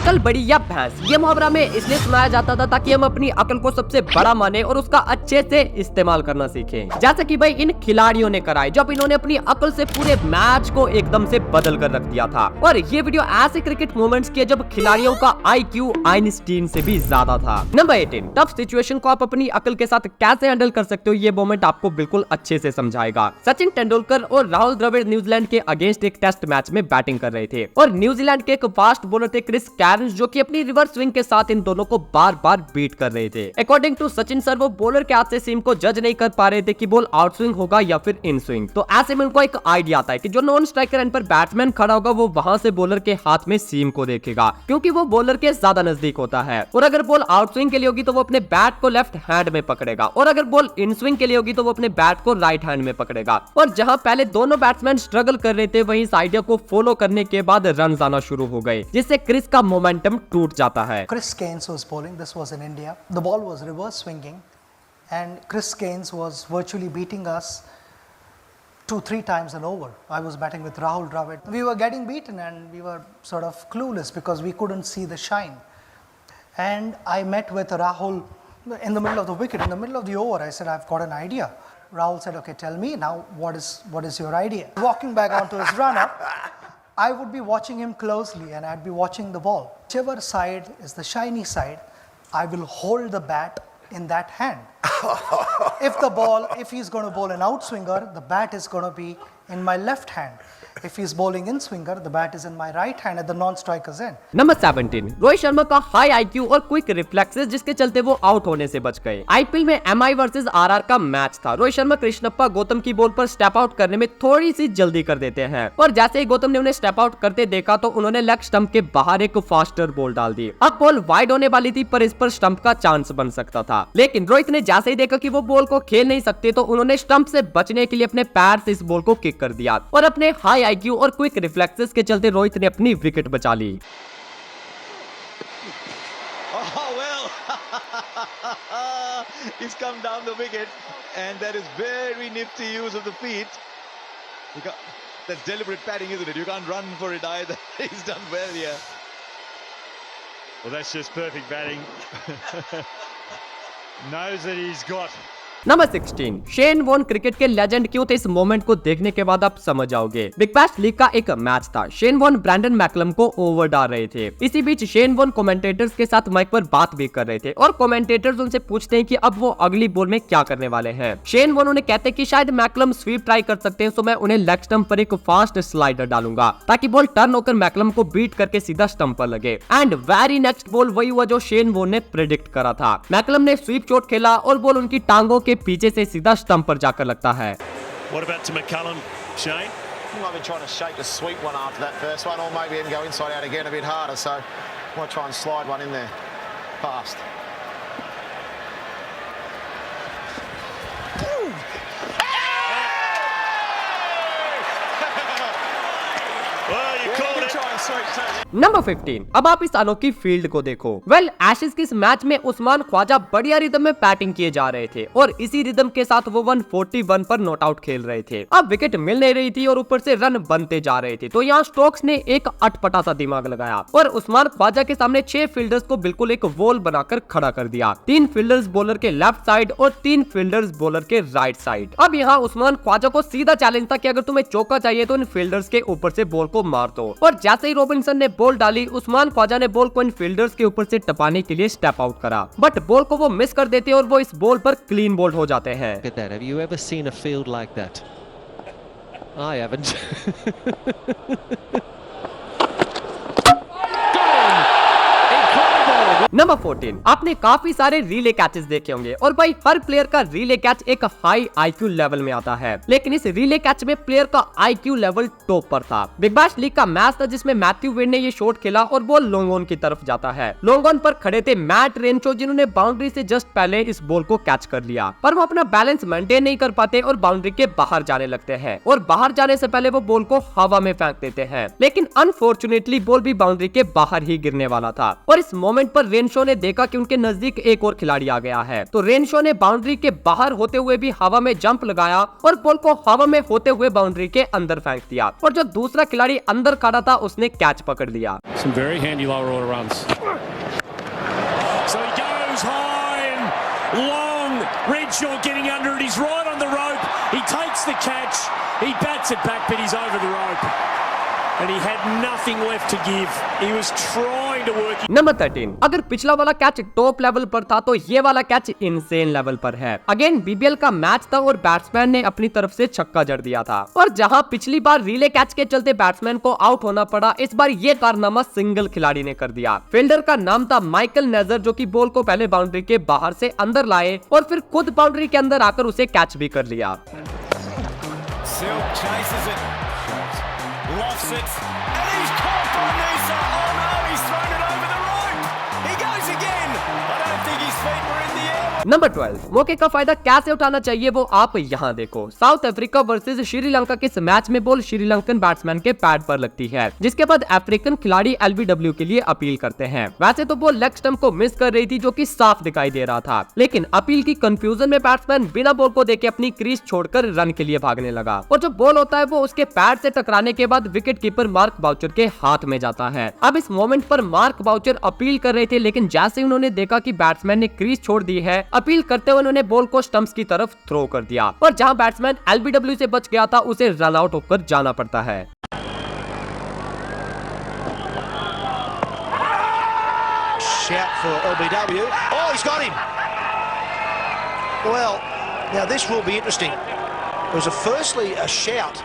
अकल बड़ी या भैंस, ये मुहावरा में इसलिए सुनाया जाता था ताकि हम अपनी अकल को सबसे बड़ा माने और उसका अच्छे से इस्तेमाल करना सीखें। जैसे कि भाई इन खिलाड़ियों ने कराई जब इन्होंने अपनी अकल से पूरे मैच को एकदम से बदल कर रख दिया था। और ये वीडियो ऐसे क्रिकेट मोमेंट्स की जब खिलाड़ियों का IQ आइंस्टीन से भी ज्यादा था। नंबर 18, टफ सिचुएशन को आप अपनी अकल के साथ कैसे हैंडल कर सकते हो, ये मोमेंट आपको बिल्कुल अच्छे से समझाएगा। सचिन तेंदुलकर और राहुल द्रविड़ न्यूजीलैंड के अगेंस्ट एक टेस्ट मैच में बैटिंग कर रहे थे और न्यूजीलैंड के एक फास्ट बॉलर थे क्रिस कैरन्स, जो कि अपनी रिवर्स स्विंग के साथ इन दोनों को बार बार बीट कर रहे थे। अकॉर्डिंग टू सचिन सर, वो बॉलर के हाथ से सीम को जज नहीं कर पा रहे थे कि बॉल आउट स्विंग होगा या फिर इन स्विंग। तो ऐसे में उनको एक आइडिया आता है कि जो नॉन स्ट्राइकर एंड पर बैट्समैन खड़ा होगा वो वहां से बॉलर के हाथ में सीम को देखेगा, क्योंकि वो बॉलर के ज्यादा नजदीक होता है। और अगर बॉल आउट स्विंग के लिए होगी तो वो अपने बैट को लेफ्ट हैंड में पकड़ेगा, और अगर बॉल इन स्विंग के लिए होगी तो वो अपने बैट को राइट हैंड में पकड़ेगा। और जहां पहले दोनों बैट्समैन स्ट्रगल कर रहे थे, वहीं इस आइडिया को फॉलो करने के बाद रन आना शुरू हो गए, जिससे क्रिस का मोमेंटम टूट जाता है। Chris Gaines was bowling. This was in India. The ball was reverse swinging, and Chris Gaines was virtually beating us 2-3 times an over. I was batting with Rahul Dravid. We were getting beaten, and we were sort of clueless because we couldn't see the shine. And I met with Rahul in the middle of the wicket, in the middle of the over. I said, "I've got an idea." Rahul said, "Okay, tell me now. What is your idea?" Walking back onto his run-up, I would be watching him closely and I'd be watching the ball. Whichever side is the shiny side, I will hold the bat in that hand. If he's going to bowl an outswinger, the bat is going to be in my left hand. If he's bowling in swinger, the bat is in my right hand at the non-striker's end. Number 17, Rohit Sharma का high IQ और quick reflexes, जिसके चलते वो out होने से बच गए। IPL में MI वर्सेस RR का मैच था। रोहित शर्मा कृष्णप्पा गौतम की बॉल पर स्टेप आउट करने में थोड़ी सी जल्दी कर देते हैं, और जैसे ही गौतम ने उन्हें स्टेप आउट करते देखा तो उन्होंने लेग स्टंप के बाहर एक फास्टर बॉल डाल दी। अब बॉल वाइड होने वाली थी, पर इस पर स्टंप का चांस बन सकता था। लेकिन रोहित ने जैसे ही देखा कि वो बॉल को खेल नहीं सकते, तो उन्होंने स्टंप से बचने के लिए अपने पैर से इस बॉल को किक कर दिया, और अपने हाई IQ और क्विक रिफ्लेक्सेस के चलते रोहित ने अपनी विकेट बचा ली। He's come down the wicket, and that is very nifty use of the feet. That's deliberate padding, isn't it? You can't run for it either. He's done well here. Well, that's just perfect batting. Knows that he's got. Number 16, Shane Warne cricket के legend क्यों थे, इस moment को देखने के बाद आप समझ जाओगे। बिग बैश लीग का एक मैच था। शेन वॉर्न ब्रैंडन मैकलम को ओवर डाल रहे थे। इसी बीच शेन वॉर्न कमेंटेटर्स के साथ माइक पर बात भी कर रहे थे, और कमेंटेटर्स उनसे पूछते हैं कि अब वो अगली बॉल में क्या करने वाले हैं। शेन वॉर्न उन्हें कहते हैं कि शायद मैकलम स्वीप ट्राई कर सकते हैं, तो मैं उन्हें लेग स्टंप पर एक फास्ट स्लाइडर डालूंगा ताकि बॉल टर्न होकर मैकलम को बीट करके सीधा स्टंप पर लगे। एंड वेरी नेक्स्ट बॉल वही हुआ जो शेन वॉर्न ने प्रेडिक्ट करा था। मैकलम ने स्वीप शॉट खेला और बॉल उनकी टांगों के पीछे से सीधा स्टंप पर जाकर लगता है। What about to McCullum, Shane? He might be trying to shake a sweep one after that first one, or maybe even go inside out again a bit harder. So I might try and slide one in there fast. Well, you called it. Number 15, अब आप इस अनोखी field को देखो। Well, Ashes की इस match में उस्मान ख्वाजा बढ़िया रिदम में बैटिंग किए जा रहे थे, और इसी रिदम के साथ वो 141 पर नॉट आउट खेल रहे थे। अब विकेट मिल नहीं रही थी और ऊपर से रन बनते जा रहे थे, तो यहाँ स्टोक्स ने एक अटपटा सा दिमाग लगाया और उस्मान ख्वाजा के सामने 6 फील्डर्स को बिल्कुल एक वॉल बनाकर खड़ा कर दिया। 3 फील्डर्स बॉलर के लेफ्ट साइड और 3 फील्डर्स बॉलर के राइट साइड। अब यहाँ उस्मान ख्वाजा को सीधा चैलेंज था कि अगर तुम्हें चौका चाहिए तो इन फील्डर्स के ऊपर से बॉल को मार दो। और जैसे ही रॉबिन्सन ने बॉल डाली, उस्मान ख्वाजा ने बॉल को इन फील्डर्स के ऊपर से टपाने के लिए स्टेप आउट करा, बट बॉल को वो मिस कर देते और वो इस बॉल पर क्लीन बोल्ड हो जाते हैं। Look at that. Have you ever seen a field like that? I haven't. Number 14, आपने काफी सारे रिले कैचेस देखे होंगे, और भाई हर प्लेयर का रिले कैच एक हाई IQ लेवल में आता है, लेकिन इस रिले कैच में प्लेयर का IQ लेवल टॉप पर था। बिग बैश लीग का मैच था जिसमें मैथ्यू वेड ने ये शॉट खेला और बॉल लॉन्ग ऑन की तरफ जाता है। लॉन्ग ऑन पर खड़े थे मैट रेनशो, जिन्होंने बाउंड्री से जस्ट पहले इस बॉल को कैच कर लिया, पर वो अपना बैलेंस मेंटेन नहीं कर पाते और बाउंड्री के बाहर जाने लगते हैं, और बाहर जाने से पहले वो बॉल को हवा में फेंक देते हैं, लेकिन अनफॉर्चुनेटली बॉल भी बाउंड्री के बाहर ही गिरने वाला था। और इस मोमेंट पर रेनशो ने देखा कि उनके नजदीक एक और खिलाड़ी आ गया है, तो रेनशो ने बाउंड्री के बाहर होते हुए भी हवा में जंप लगाया और बॉल को हवा में होते हुए बाउंड्री के अंदर फेंक दिया, और जो दूसरा खिलाड़ी अंदर खड़ा था उसने कैच पकड़ लिया। Some very handy lower order runs. So he goes high and long. Renshaw getting under it. He's right on the rope. He takes the catch. He bats it back, but he's over the rope. And he had nothing left to give. He was trying to work. Number 13, अगर पिछला वाला catch top level पर था तो ये वाला catch insane level पर है। अगेन बीबीएल का मैच था और बैट्समैन ने अपनी तरफ से छक्का जड़ दिया था, और जहां पिछली बार रिले कैच के चलते बैट्समैन को आउट होना पड़ा, इस बार ये कारनामा सिंगल खिलाड़ी ने कर दिया। फील्डर का नाम था माइकल नेजर, जो कि बॉल को पहले बाउंड्री के बाहर से अंदर लाए और फिर खुद बाउंड्री के अंदर आकर उसे कैच भी कर लिया। Lofts it, and he's caught by Noosa. Oh no, he's thrown it over the rope. He goes again. I don't think his feet were in the air. Number 12, मौके का फायदा कैसे उठाना चाहिए वो आप यहाँ देखो। साउथ अफ्रीका वर्सेस श्रीलंका के इस मैच में बॉल श्रीलंकन बैट्समैन के पैड पर लगती है, जिसके बाद अफ्रीकन खिलाड़ी एलबीडब्ल्यू के लिए अपील करते हैं। वैसे तो बॉल लेग स्टंप को मिस कर रही थी, जो कि साफ दिखाई दे रहा था, लेकिन अपील की कंफ्यूजन में बैट्समैन बिना बॉल को देखे अपनी क्रीज छोड़कर रन के लिए भागने लगा, और जो बॉल होता है वो उसके पैड से टकराने के बाद विकेट कीपर मार्क बाउचर के हाथ में जाता है। अब इस मोमेंट पर मार्क बाउचर अपील कर रहे थे, लेकिन जैसे उन्होंने देखा कि बैट्समैन ने क्रीज छोड़ दी है, अपील करते हुए उन्होंने बॉल को स्टंप्स की तरफ थ्रो कर दिया, और जहां बैट्समैन एलबीडब्ल्यू से बच गया था उसे रन आउट होकर जाना पड़ता है। Shout for LBW. Oh, he's got him. Well, now this will be interesting. There was firstly a shout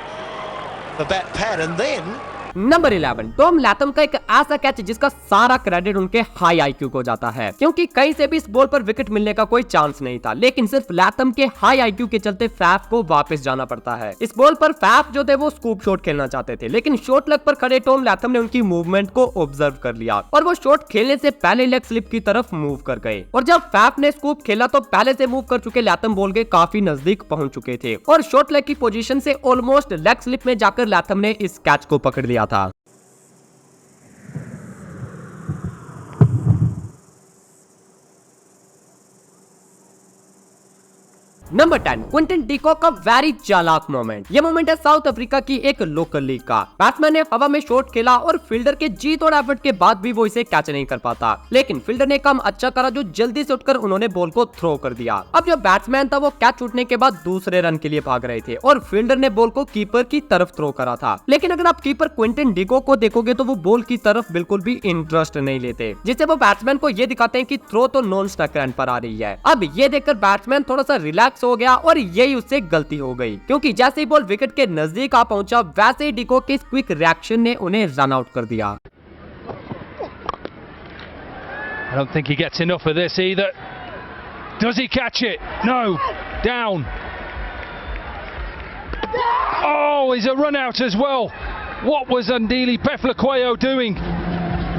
for bat pad, and then number 11, Tom Latham का एक ऐसा कैच जिसका सारा क्रेडिट उनके हाई आईक्यू को जाता है, क्योंकि कहीं से भी इस बॉल पर विकेट मिलने का कोई चांस नहीं था, लेकिन सिर्फ लैथम के हाई आईक्यू के चलते फैफ को वापस जाना पड़ता है। इस बॉल पर फैफ जो थे वो स्कूप शॉट खेलना चाहते थे, लेकिन शॉट लेग पर खड़े टॉम लैथम ने उनकी मूवमेंट को ऑब्जर्व कर लिया और वो शॉट खेलने से पहले लेग स्लिप की तरफ मूव कर गए, और जब फैफ ने स्कूप खेला तो पहले से मूव कर चुके लैथम बॉल के काफी नजदीक पहुंच चुके थे, और शॉट लेग की पोजीशन से ऑलमोस्ट लेग स्लिप में जाकर लैथम ने इस कैच को पकड़ लिया था। नंबर 10, क्विंटन डिकॉक का वेरी चालाक मोमेंट। ये मोमेंट है साउथ अफ्रीका की एक लोकल लीग का। बैट्समैन ने हवा में शॉट खेला और फील्डर के जीत और एफर्ट के बाद भी वो इसे कैच नहीं कर पाता, लेकिन फील्डर ने काम अच्छा करा, जो जल्दी से उठकर उन्होंने बॉल को थ्रो कर दिया। अब जो बैट्समैन था वो कैच छूटने के बाद दूसरे रन के लिए भाग रहे थे और फील्डर ने बॉल को कीपर की तरफ थ्रो करा था, लेकिन अगर आप कीपर क्विंटन डिकॉक को देखोगे तो वो बॉल की तरफ बिल्कुल भी इंटरेस्ट नहीं लेते, जिससे वो बैट्समैन को ये दिखाते हैं कि थ्रो तो नॉन स्ट्राइक रन पर आ रही है। अब ये देखकर बैट्समैन थोड़ा सा रिलैक्स हो गया और यही उससे गलती हो गई, क्योंकि जैसे ही बॉल विकेट के नजदीक आ पहुंचा वैसे ही डिकॉक के क्विक रिएक्शन ने उन्हें रन आउट कर दिया। I don't think he gets enough of this either. Does he catch it? No. Down. Oh, he's a run out as well. What was Andile Peflekwayo doing?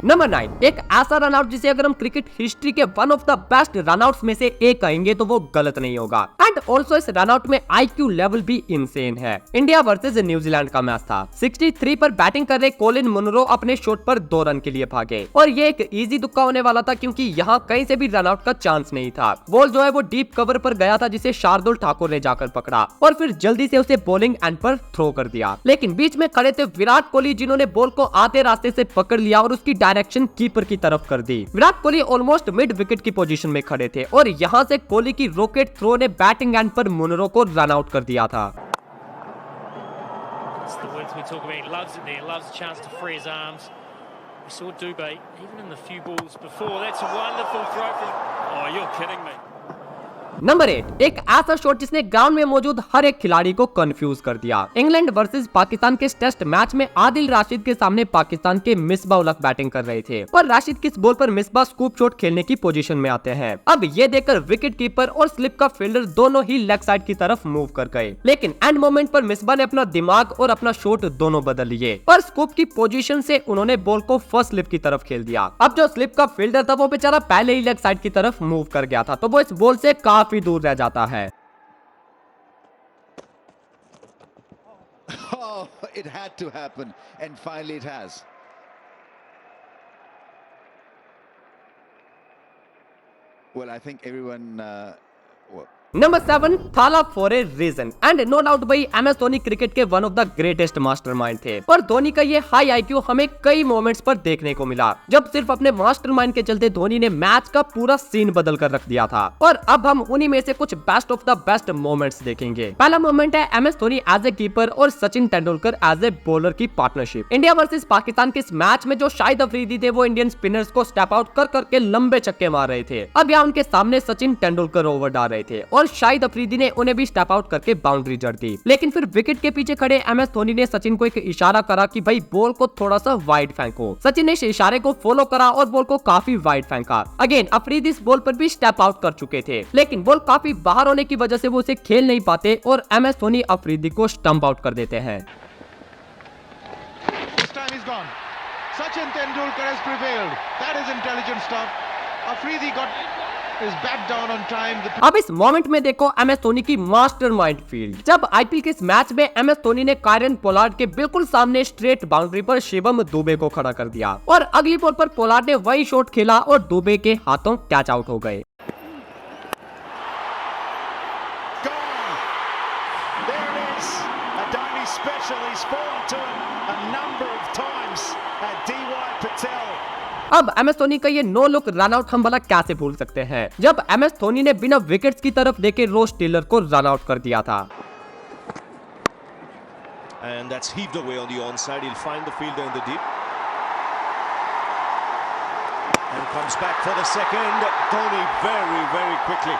Number 9, एक ऐसा run out जिसे अगर हम cricket history के one of the best run outs में से एक कहेंगे तो वो गलत नहीं होगा। एंड ऑल्सो इस रन आउट में आईक्यू लेवल भी इनसेन है। इंडिया वर्सेस न्यूजीलैंड का मैच था। 63 पर बैटिंग कर रहे कोलिन मुनरो अपने शॉट पर 2 रन के लिए भागे, और ये एक इजी तुक्का होने वाला था, क्योंकि यहाँ कहीं से भी रन आउट का चांस नहीं था। बॉल जो है वो डीप कवर पर गया था, जिसे शार्दुल ठाकुर ने जाकर पकड़ा और फिर जल्दी से उसे बॉलिंग एंड पर थ्रो कर दिया, लेकिन बीच में खड़े थे विराट कोहली, जिन्होंने बॉल को आते रास्ते से पकड़ लिया और उसकी डायरेक्शन कीपर की तरफ कर दी। Virat Kohli almost mid wicket की पोजीशन में खड़े थे और यहां से कोहली की रॉकेट थ्रो ने बैटिंग एंड पर मुनरो को रन आउट कर दिया था। नंबर 8, एक ऐसा शॉट जिसने ग्राउंड में मौजूद हर एक खिलाड़ी को कंफ्यूज कर दिया। इंग्लैंड वर्सेस पाकिस्तान के टेस्ट मैच में आदिल राशिद के सामने पाकिस्तान के मिसबा उल हक बैटिंग कर रहे थे और राशिद किस बॉल पर मिसबा स्कूप शॉट खेलने की पोजीशन में आते हैं। अब ये देखकर विकेट कीपर और स्लिप का फील्डर दोनों ही लेग साइड की तरफ मूव कर गए, लेकिन एंड मोमेंट पर मिसबा ने अपना दिमाग और अपना शॉट दोनों बदल लिए और स्कूप की पोजीशन से उन्होंने बॉल को फर्स्ट स्लिप की तरफ खेल दिया। अब जो स्लिप का फील्डर था वो बेचारा पहले ही लेग साइड की तरफ मूव कर गया था, तो वो इस बॉल से काफी दूर रह जाता है। Oh, it had to happen, and finally it has. Well, I think everyone. Number 7 Thala for a reason and no doubt भाई MS धोनी क्रिकेट के one of the greatest mastermind थे। पर धोनी का ये हाई IQ हमें कई मोमेंट्स पर देखने को मिला जब सिर्फ अपने मास्टरमाइंड के चलते धोनी ने मैच का पूरा सीन बदल कर रख दिया था। और अब हम उन्हीं में से कुछ best of the best moments देखेंगे। पहला मोमेंट है MS Dhoni as a keeper और Sachin Tendulkar as a bowler की पार्टनरशिप। इंडिया वर्सेस पाकिस्तान के इस मैच में जो शाहिद अफरीदी थे वो इंडियन स्पिनर्स को स्टेप आउट कर करके लंबे छक्के मार रहे थे। अब यहाँ उनके सामने सचिन तेंदुलकर ओवर डाल रहे थे और शाहिद अफरीदी ने उन्हें भी स्टेप आउट करके बाउंड्री जड़ दी। लेकिन फिर विकेट के पीछे खड़े MS धोनी ने सचिन को एक इशारा करा कि भाई बॉल को थोड़ा सा वाइड फेंको। सचिन ने इस इशारे को फॉलो करा और बॉल को काफी वाइड फेंका। अगेन अफरीदी इस बॉल पर भी स्टेप आउट कर चुके थे, लेकिन बॉल काफी बाहर होने की वजह से वो उसे खेल नहीं पाते और MS धोनी अफरीदी को स्टंप आउट कर देते हैं। Sachin Tendulkar has prevailed. That is intelligent stuff. Afridi got his bat down on time. अब इस मोमेंट में देखो MS धोनी की मास्टरमाइंड फील्ड। जब IPL के इस मैच में MS धोनी ने कायरन पोलार्ड के बिल्कुल सामने स्ट्रेट बाउंड्री पर शिवम दुबे को खड़ा कर दिया और अगली बॉल पर पोलार्ड ने वही शॉट खेला और दुबे के हाथों कैच आउट हो गए। अब MS धोनी का ये नो लुक रन आउट हम भला कैसे भूल सकते हैं जब MS धोनी ने बिना विकेट्स की तरफ देखे रोस टेलर को रन आउट कर दिया था। And that's heaved away on the onside. He'll find the fielder in the deep. And comes back for the second. Dhoni very quickly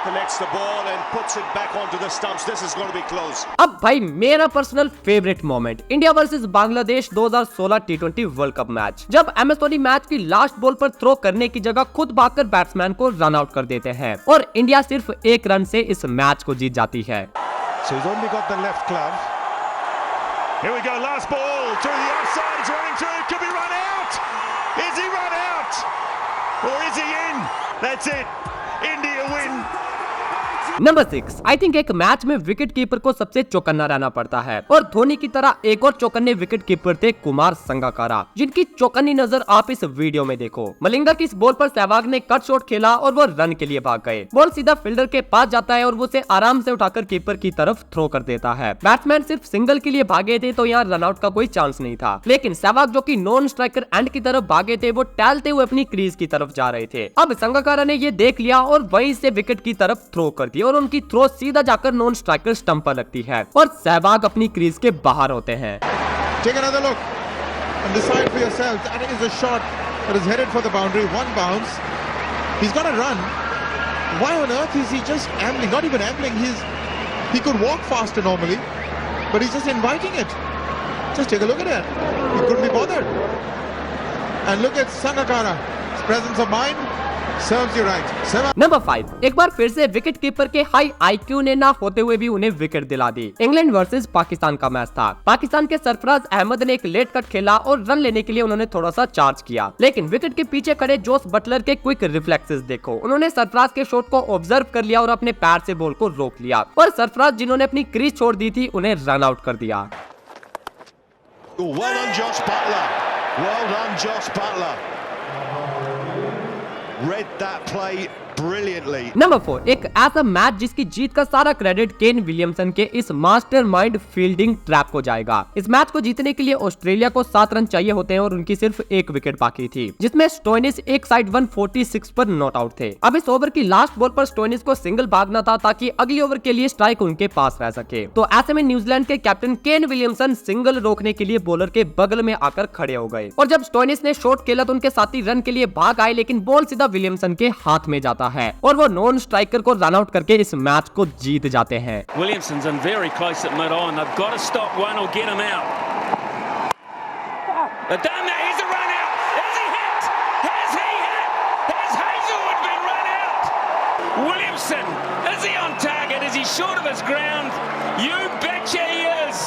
collects the ball and puts it back onto the stumps. This is going to be close. अब भाई मेरा personal favourite moment India versus Bangladesh 2016 T20 world cup match, जब MS Dhoni match की last ball पर throw करने की जगह खुद भागकर बैट्समैन को रन आउट कर देते हैं और इंडिया सिर्फ 1 रन से इस मैच को जीत जाती है। So he's only got the left glove. Here we go, last ball through the offside. It's running through. Could be run out. Is he run out? Or is he in? That's it. India win. Number 6 I think एक match में wicket keeper को सबसे चौकन्ना रहना पड़ता है और धोनी की तरह एक और चौकन्ने विकेट कीपर थे कुमार संगकारा, जिनकी चौकन्नी नजर आप इस वीडियो में देखो। मलिंगा की इस बॉल पर सहवाग ने कट शॉट खेला और वो रन के लिए भाग गए। बॉल सीधा फील्डर के पास जाता है और वो उसे आराम से उठाकर कीपर की तरफ थ्रो कर देता है। बैट्समैन सिर्फ सिंगल के लिए भागे थे तो यहाँ रन आउट का कोई चांस नहीं था, लेकिन सहवाग जो की नॉन स्ट्राइकर एंड की तरफ भागे थे वो टहलते हुए अपनी क्रीज की तरफ जा रहे थे। अब संगकारा ने ये देख लिया और वहीं से विकेट की तरफ थ्रो कर दी और उनकी थ्रो सीधा जाकर नॉन स्ट्राइकर स्टंप पर लगती है और सहवाग अपनी क्रीज के बाहर होते हैं। Take another look and decide for yourself. That is a shot that is headed for the boundary. One bounce. He's got to run. Why on earth is he just ambling? Not even ambling. He could walk faster normally, but he's just inviting it. Just take a look at it. He couldn't be bothered. And look at Sangakkara. His presence of mind. Serves you right. Number 5 एक बार फिर से wicket keeper के high IQ ने ना होते हुए भी उन्हें विकेट दिला दी। इंग्लैंड वर्सेस पाकिस्तान का मैच था। पाकिस्तान के सरफराज अहमद ने एक लेट कट खेला और रन लेने के लिए उन्होंने थोड़ा सा चार्ज किया, लेकिन विकेट के पीछे खड़े जोस बटलर के क्विक रिफ्लेक्सेस देखो। उन्होंने सरफराज के शॉट को ऑब्जर्व कर लिया और अपने पैर से बॉल को रोक लिया और सरफराज जिन्होंने अपनी क्रीज छोड़ दी थी उन्हें रन आउट कर दिया। Well done, Josh Butler. Well done, Josh Butler. Read that play brilliantly. Number 4 एक ऐसा मैच जिसकी जीत का सारा क्रेडिट केन विलियमसन के इस मास्टरमाइंड फील्डिंग ट्रैप को जाएगा। इस मैच को जीतने के लिए ऑस्ट्रेलिया को 7 रन चाहिए होते हैं और उनकी सिर्फ 1 विकेट बाकी थी, जिसमें स्टोइनिस एक साइड 146 पर नॉट आउट थे। अब इस ओवर की लास्ट बॉल पर स्टोइनिस को सिंगल भागना था ताकि अगली ओवर के लिए स्ट्राइक उनके पास रह सके। तो ऐसे में न्यूजीलैंड के कैप्टन केन विलियमसन सिंगल रोकने के लिए बॉलर के बगल में आकर खड़े हो गए और जब स्टोइनिस ने शॉट खेला तो उनके साथी रन के लिए भाग आए, लेकिन बॉल सीधा विलियमसन के हाथ में जाता है और वो नॉन स्ट्राइकर को रन आउट करके इस मैच को जीत जाते हैं। Williamson's in very close at mid-on. They've got to stop one or get him out. They've done that. Here's a run out. Has he hit? Has he hit? Has Hazelwood been run out? Williamson, is he on target? Is he short of his ground? You betcha he is.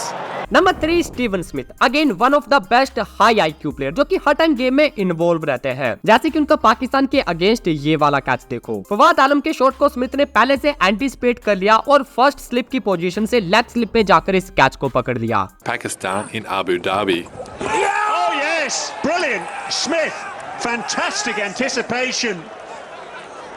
Number 3 Steven Smith, again one of the best high IQ player जो कि हर time game में involve रहते हैं। जैसे कि उनका पाकिस्तान के against ये वाला कैच देखो। फवाद आलम के शॉट को स्मिथ ने पहले से एंटीसिपेट कर लिया और फर्स्ट स्लिप की पोजीशन से लेग स्लिप में जाकर इस कैच को पकड़ लिया। Pakistan in Abu Dhabi. Oh yes, brilliant. Smith, fantastic anticipation.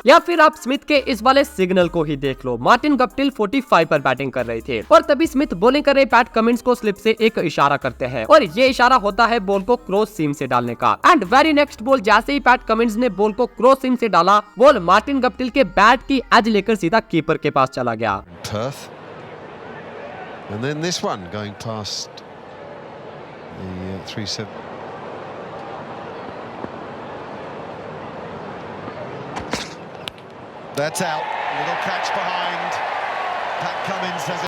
या फिर आप स्मिथ के इस वाले सिग्नल को ही देख लो। मार्टिन गप्टिल 45 पर बैटिंग कर रहे थे और तभी स्मिथ बॉलिंग कर रहे पैट कमिंस को स्लिप से एक इशारा करते हैं और ये इशारा होता है बॉल को क्रॉस सीम से डालने का। एंड वेरी नेक्स्ट बॉल जैसे ही पैट कमिंस ने बॉल को क्रॉस सीम से डाला, बॉल मार्टिन गप्टिल के बैट की एज लेकर सीधा कीपर के पास चला गया। Perth. And then this one going past the 3-7. That's out. Little catch behind. Pat Cummins has